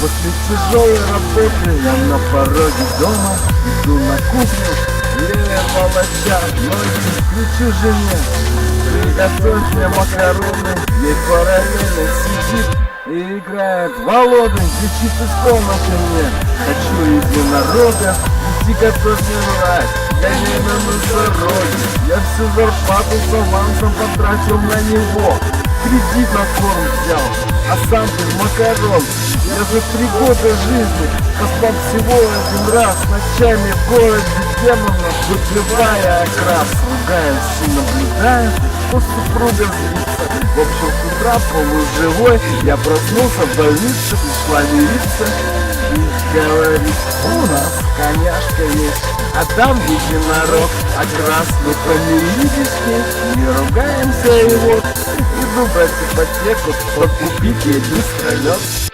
После тяжелой работы я на пороге дома, иду на кухню, лея молоча, ноги кричу жене: приготовь мне макароны. Ей параллельно сидит и играет Володя, кричит из комнаты мне: хочу единорога, иди готовь мне рай. Я не на носороге, я всю зарплату с авансом потратил на него. Кредит на корм взял, а сам без макарон. Я за 3 года жизни поспал всего 1 раз, ночами в городе демонов, выпивая окрас. Ругаясь и наблюдая, что супруга злится. В общем, с утра полуживой я проснулся в больнице, пришла мириться и говорит: у нас коняшка есть, а там единорог, окрас. Мы помирились с ней, не ругаемся, и вот иду брать ипотеку, чтобы купить ей быстролет.